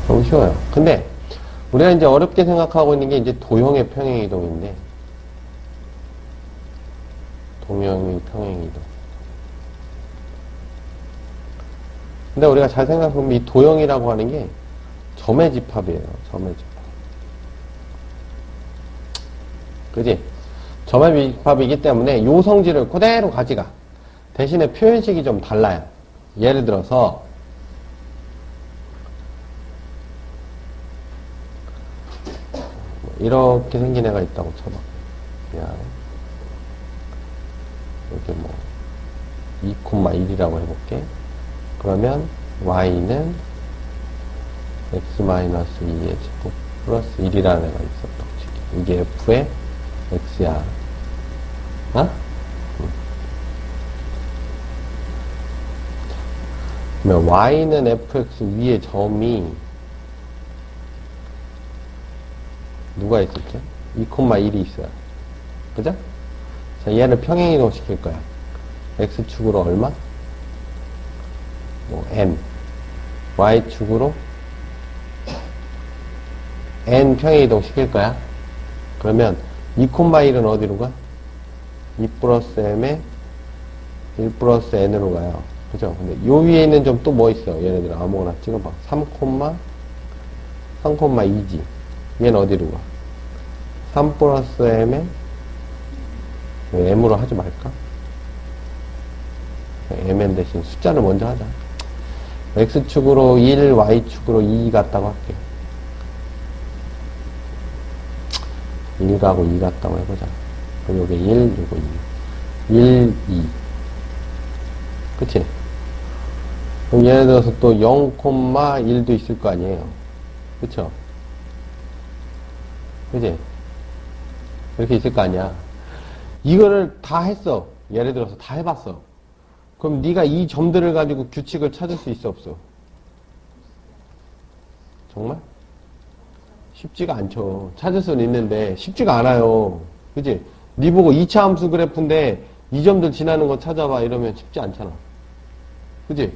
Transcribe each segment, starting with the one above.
너무 쉬워요. 근데 우리가 이제 어렵게 생각하고 있는 게 이제 도형의 평행이동인데, 도형의 평행이동. 근데 우리가 잘 생각해보면 이 도형이라고 하는 게 점의 집합이에요. 점의 집합. 그지? 점의 집합이기 때문에 요 성질을 그대로 가져가. 대신에 표현식이 좀 달라요. 예를 들어서 이렇게 생긴 애가 있다고 쳐봐. 그냥 이렇게 뭐 2,1이라고 해볼게. 그러면 y는 x-2의 제곱 플러스 1이라는 애가 있었다. 이게 f의 x야. 어? 그러면 y는 fx 위에 점이 누가 있었죠? 2,1이 있어요. 그죠? 자, 얘를 평행이동 시킬 거야. x축으로 얼마? 뭐 n. y축으로 n 평행이동 시킬 거야. 그러면 2,1은 어디로 가? 2 플러스 m에 1 플러스 n으로 가요. 그죠? 근데 요 위에 있는 점 또 뭐 있어? 얘네들 아무거나 찍어봐. 3,2지. 얘는 어디로 가? 3 플러스 m에 m으로 하지 말까? mn 대신 숫자를 먼저 하자. x축으로 1, y축으로 2 같다고 할게. 1 가고 2 같다고 해보자. 그럼 요게 1, 요거 2. 1, 2. 그치? 그럼 예를 들어서 또 0,1도 있을 거 아니에요. 그쵸? 그치? 이렇게 있을 거 아니야. 이거를 다 했어. 예를 들어서 다 해봤어. 그럼 네가 이 점들을 가지고 규칙을 찾을 수 있어, 없어? 정말? 쉽지가 않죠. 찾을 수는 있는데 쉽지가 않아요. 그치? 네 보고 2차 함수 그래프인데 이 점들 지나는 거 찾아봐 이러면 쉽지 않잖아. 그치?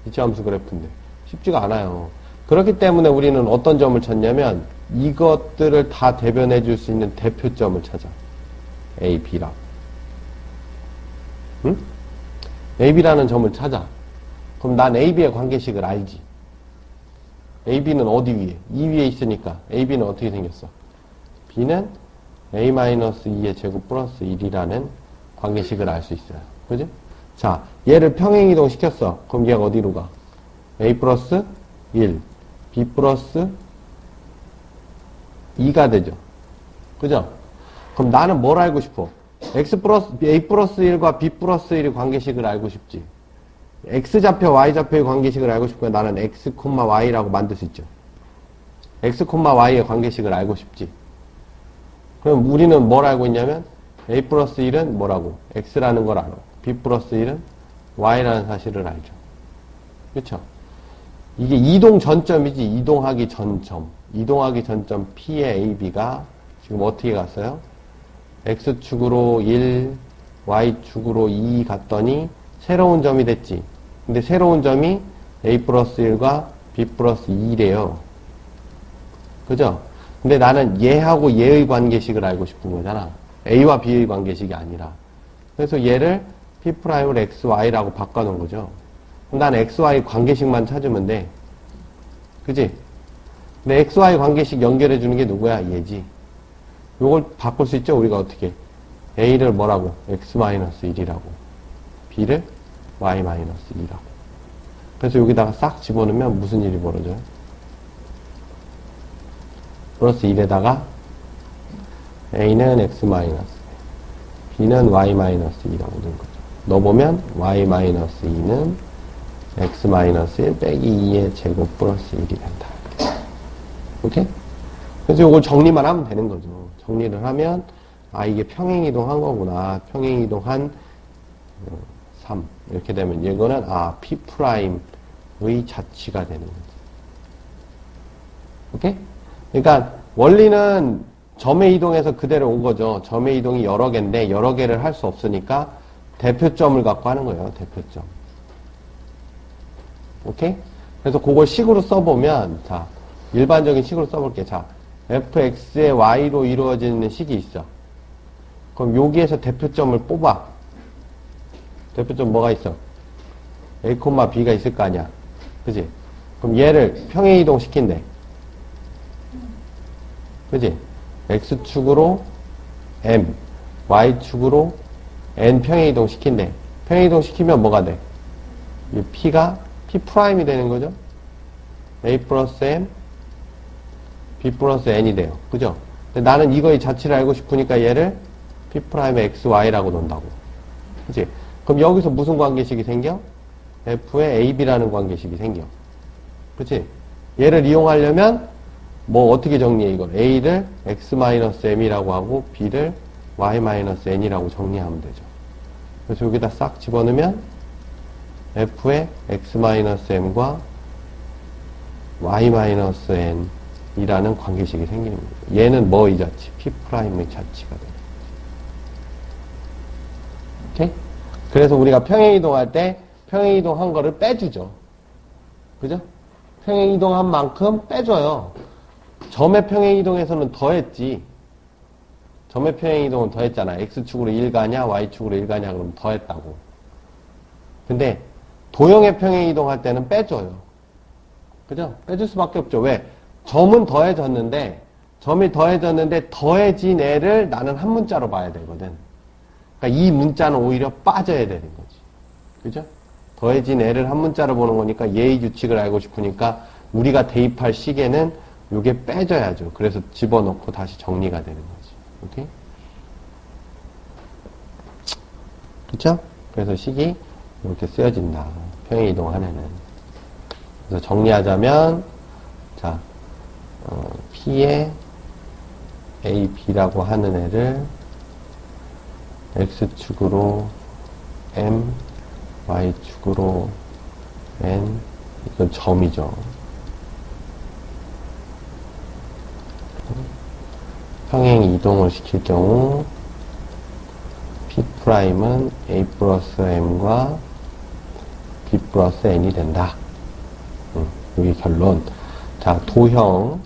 2차 함수 그래프인데 쉽지가 않아요. 그렇기 때문에 우리는 어떤 점을 찾냐면 이것들을 다 대변해 줄 수 있는 대표점을 찾아. A, B라고. 응? A, B라는 점을 찾아. 그럼 난 A, B의 관계식을 알지. A, B는 어디 위에? 이 위에 있으니까 A, B는 어떻게 생겼어? B는 A-2의 제곱 플러스 1이라는 관계식을 알 수 있어요. 그지? 자, 얘를 평행이동 시켰어. 그럼 얘가 어디로 가? A 플러스 1, B 플러스 2가 되죠. 그죠? 그럼 나는 뭘 알고 싶어? X 플러스, A 플러스 1과 B 플러스 1의 관계식을 알고 싶지. X좌표, Y좌표의 관계식을 알고 싶으면 나는 X, Y라고 만들 수 있죠. X, Y의 관계식을 알고 싶지. 그럼 우리는 뭘 알고 있냐면 A 플러스 1은 뭐라고? X라는 걸 알아. B 플러스 1은 Y라는 사실을 알죠. 그쵸? 이게 이동 전점이지. 이동하기 전점. 이동하기 전점 P의 A, B가 지금 어떻게 갔어요? X축으로 1, Y축으로 2 갔더니 새로운 점이 됐지. 근데 새로운 점이 A 플러스 1과 B 플러스 2래요. 그죠? 근데 나는 얘하고 얘의 관계식을 알고 싶은 거잖아. A와 B의 관계식이 아니라. 그래서 얘를 P'을 XY라고 바꿔놓은 거죠. 그럼 난 XY 관계식만 찾으면 돼. 그지? 근데 XY 관계식 연결해주는 게 누구야? 얘지. 요걸 바꿀 수 있죠? 우리가 어떻게? A를 뭐라고? X-1이라고. B를 Y-2라고. 그래서 여기다가 싹 집어넣으면 무슨 일이 벌어져요? 플러스 1에다가 A는 X-, B는 Y-2라고 된 거죠. 넣어보면 Y-2는 X-1 빼기 2의 제곱 플러스 1이 된다. 오케이? 그래서 이걸 정리만 하면 되는 거죠. 정리를 하면 아 이게 평행이동한 거구나. 평행이동한 3 이렇게 되면 이거는 아 P'의 자취가 되는 거지. 오케이? 그러니까 원리는 점의 이동에서 그대로 온 거죠. 점의 이동이 여러 개인데 여러 개를 할 수 없으니까 대표점을 갖고 하는 거예요. 대표점. 오케이? 그래서 그걸 식으로 써보면 자 일반적인 식으로 써볼게. 자, fx의 y로 이루어지는 식이 있어. 그럼 여기에서 대표점을 뽑아. 대표점 뭐가 있어? a, b가 있을 거 아니야. 그지? 그럼 얘를 평행이동 시킨대. 그지? x축으로 m, y축으로 n 평행이동 시킨대. 평행이동 시키면 뭐가 돼? 이 p가 p'이 되는 거죠? a 플러스 m, b 플러스 n이 돼요. 그죠? 근데 나는 이거의 자취를 알고 싶으니까 얘를 p'의 xy라고 놓는다고. 그치? 그럼 여기서 무슨 관계식이 생겨? f의 ab라는 관계식이 생겨. 그치? 얘를 이용하려면 뭐 어떻게 정리해 이걸? a를 x-m이라고 하고 b를 y-n이라고 정리하면 되죠. 그래서 여기다 싹 집어넣으면 f의 x-m과 y-n 이라는 관계식이 생깁니다. 얘는 뭐의 자치? P'의 자치가 돼요. 오케이? 그래서 우리가 평행이동할 때 평행이동한 거를 빼주죠. 그죠? 평행이동한 만큼 빼줘요. 점의 평행이동에서는 더했지. 점의 평행이동은 더했잖아. X축으로 1 가냐, Y축으로 1 가냐, 그러면 더했다고. 근데 도형의 평행이동할 때는 빼줘요. 그죠? 빼줄 수밖에 없죠. 왜? 점은 더해졌는데, 점이 더해졌는데, 더해진 애를 나는 한 문자로 봐야 되거든. 그러니까 이 문자는 오히려 빠져야 되는 거지. 그죠? 더해진 애를 한 문자로 보는 거니까 예의 규칙을 알고 싶으니까 우리가 대입할 식에는 요게 빼져야죠. 그래서 집어넣고 다시 정리가 되는 거지. 오케이? 그쵸? 그래서 식이 이렇게 쓰여진다. 평행이동하는 애는. 그래서 정리하자면, 자, P의 A, B라고 하는 애를 X축으로 M, Y축으로 N, 이건 점이죠. 평행 이동을 시킬 경우 P'은 A 플러스 M과 B 플러스 N이 된다. 여기 결론. 자, 도형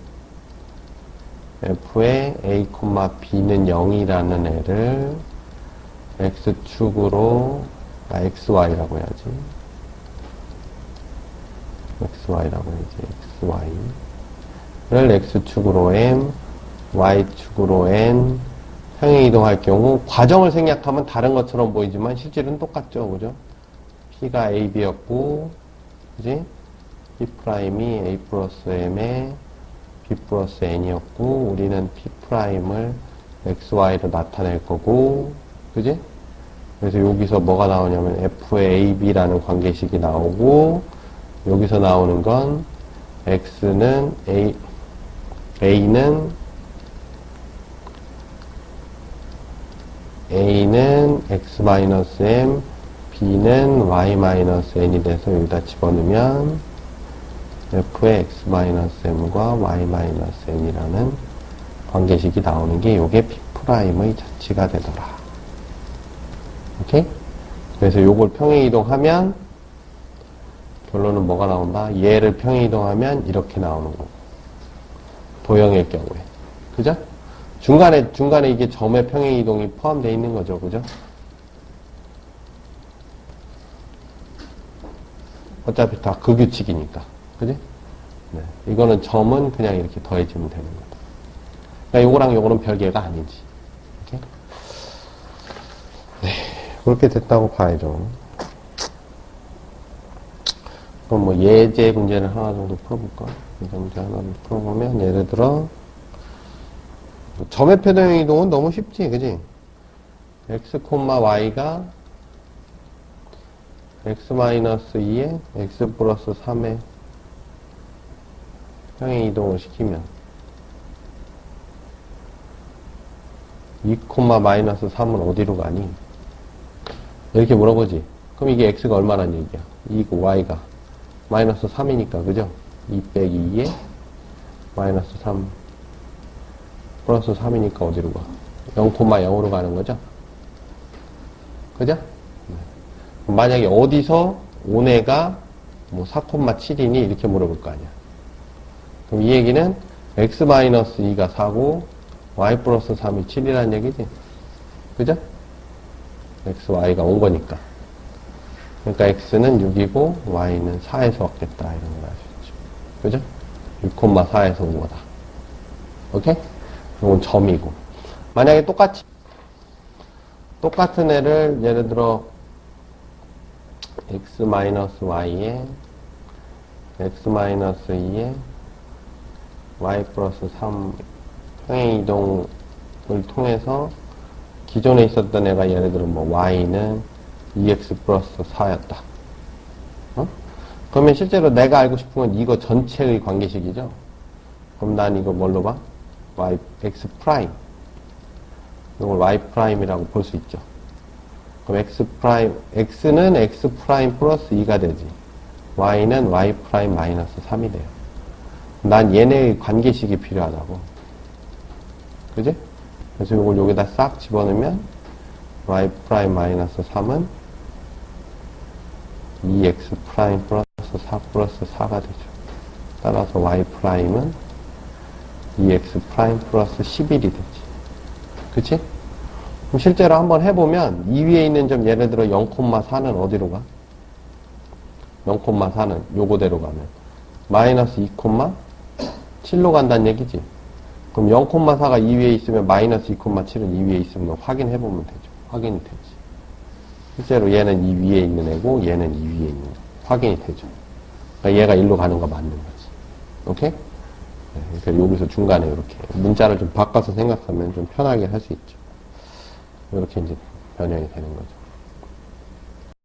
F의 A, B는 0이라는 애를 X축으로 XY라고 해야지. XY라고 해야지. XY를 X축으로 M, Y축으로 N 평행이동할 경우 과정을 생략하면 다른 것처럼 보이지만 실질은 똑같죠. 그죠? P가 AB였고 그지? P'이 A 플러스 M에 B 플러스 N이었고 우리는 P'을 XY로 나타낼 거고 그지? 그래서 여기서 뭐가 나오냐면 F의 AB라는 관계식이 나오고 여기서 나오는 건 X는 A는 X-M, B는 Y-N이 돼서 여기다 집어넣으면 F의 X-M과 Y-N이라는 관계식이 나오는 게 요게 P'의 자치가 되더라. 오케이? 그래서 요걸 평행이동하면 결론은 뭐가 나온다? 얘를 평행이동하면 이렇게 나오는 거고. 도형의 경우에. 그죠? 중간에 이게 점의 평행이동이 포함되어 있는 거죠. 그죠? 어차피 다 그 규칙이니까. 그지? 네. 이거는 점은 그냥 이렇게 더해지면 되는 거다. 그러니까 요거랑 요거는 별개가 아니지. 오케이? 네. 그렇게 됐다고 봐야죠. 그럼 뭐 예제 문제를 하나 정도 풀어볼까? 예제 문제 하나 정도 풀어보면 예를 들어 점의 평행이동은 너무 쉽지, 그지? x, y가 x-2에 x 플러스 3에 평행이동을 시키면 2, 마이너스 3은 어디로 가니? 이렇게 물어보지. 그럼 이게 x가 얼마란 얘기야? 2고 y가 마이너스 3이니까, 그죠? 2 빼기 2에 마이너스 3 플러스 3이니까 어디로 가? 0,0으로 가는 거죠? 그죠? 네. 만약에 어디서 온 애가 뭐 4,7이니 이렇게 물어볼 거 아니야. 그럼 이 얘기는 x-2가 4고 y 플러스 3이 7이라는 얘기지. 그죠? x, y가 온 거니까. 그러니까 x는 6이고 y는 4에서 왔겠다 이런 걸 알 수 있죠. 그죠? 6,4에서 온 거다. 오케이? 이건 점이고. 만약에 똑같은 애를 예를 들어 x-y에 x-2에 y 플러스 3 평행이동을 통해서 기존에 있었던 애가 예를 들어 뭐 y는 2x 플러스 4였다. 어? 그러면 실제로 내가 알고 싶은 건 이거 전체의 관계식이죠. 그럼 난 이거 뭘로 봐? y, x 프라임. 이걸 y 프라임이라고 볼 수 있죠. 그럼 x 프라임, x는 x 프라임 플러스 2가 되지. y는 y 프라임 마이너스 3이 돼요. 난 얘네의 관계식이 필요하다고. 그지? 그래서 이걸 여기다 싹 집어넣으면 y 프라임 마이너스 3은 2x 프라임 플러스 4 플러스 4가 되죠. 따라서 y 프라임은 2x 프라임 플러스 11이 되지. 그치? 그럼 실제로 한번 해보면 이 위에 있는 점 예를 들어 0,4는 어디로 가? 0,4는 요거대로 가면 마이너스 2,7로 간다는 얘기지. 그럼 0,4가 이 위에 있으면 마이너스 2,7은 이 위에 있으면 확인해보면 되죠. 확인이 되지. 실제로 얘는 이 위에 있는 애고 얘는 이 위에 있는 애. 확인이 되죠. 그러니까 얘가 일로 가는 거 맞는 거지. 오케이? 네, 그러니까 여기서 중간에 이렇게 문자를 좀 바꿔서 생각하면 좀 편하게 할 수 있죠. 이렇게 이제 변형이 되는 거죠.